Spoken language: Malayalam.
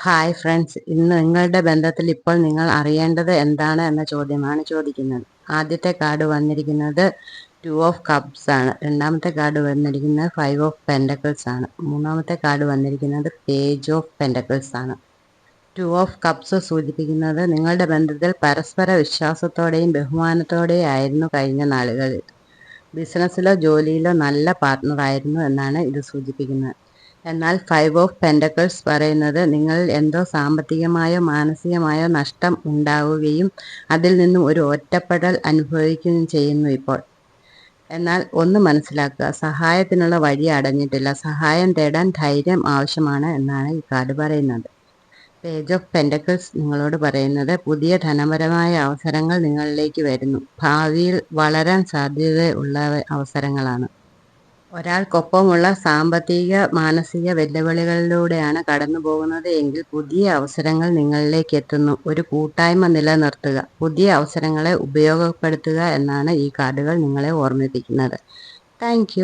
ഹായ് ഫ്രണ്ട്സ്, ഇന്ന് നിങ്ങളുടെ ബന്ധത്തിൽ ഇപ്പോൾ നിങ്ങൾ അറിയേണ്ടത് എന്താണ് എന്ന ചോദ്യമാണ് ചോദിക്കുന്നത്. ആദ്യത്തെ കാർഡ് വന്നിരിക്കുന്നത് 2 ഓഫ് കപ്സ് ആണ്. രണ്ടാമത്തെ കാർഡ് വന്നിരിക്കുന്നത് 5 ഓഫ് പെൻറ്റക്കിൾസ് ആണ്. മൂന്നാമത്തെ കാർഡ് വന്നിരിക്കുന്നത് പേജ് ഓഫ് പെൻറ്റക്കിൾസ് ആണ്. 2 ഓഫ് കപ്സ് സൂചിപ്പിക്കുന്നത് നിങ്ങളുടെ ബന്ധത്തിൽ പരസ്പര വിശ്വാസത്തോടെയും ബഹുമാനത്തോടെയും ആയിരുന്നു കഴിഞ്ഞ നാളുകളിൽ. ബിസിനസ്സിലോ ജോലിയിലോ നല്ല പാർട്ട്ണറായിരുന്നു എന്നാണ് ഇത് സൂചിപ്പിക്കുന്നത്. എന്നാൽ 5 ഓഫ് പെൻറ്റക്കിൾസ് പറയുന്നത് നിങ്ങളിൽ എന്തോ സാമ്പത്തികമായോ മാനസികമായോ നഷ്ടം ഉണ്ടാവുകയും അതിൽ നിന്നും ഒരു ഒറ്റപ്പെടൽ അനുഭവിക്കുകയും ചെയ്യുന്നു ഇപ്പോൾ. എന്നാൽ ഒന്ന് മനസ്സിലാക്കുക, സഹായത്തിനുള്ള വഴി അടഞ്ഞിട്ടില്ല. സഹായം തേടാൻ ധൈര്യം ആവശ്യമാണ് എന്നാണ് ഈ കാർഡ് പറയുന്നത്. പേജ് ഓഫ് പെൻറ്റക്കിൾസ് നിങ്ങളോട് പറയുന്നത് പുതിയ ധനപരമായ അവസരങ്ങൾ നിങ്ങളിലേക്ക് വരുന്നു. ഭാവിയിൽ വളരാൻ സാധ്യതയുള്ള അവസരങ്ങളാണ്. ഒരാൾക്കൊപ്പമുള്ള സാമ്പത്തിക മാനസിക വെല്ലുവിളികളിലൂടെയാണ് കടന്നു പോകുന്നത് എങ്കിൽ പുതിയ അവസരങ്ങൾ നിങ്ങളിലേക്ക് എത്തുന്നു. ഒരു കൂട്ടായ്മ നിലനിർത്തുക, പുതിയ അവസരങ്ങളെ ഉപയോഗപ്പെടുത്തുക എന്നാണ് ഈ കാർഡുകൾ നിങ്ങളെ ഓർമ്മിപ്പിക്കുന്നത്. താങ്ക്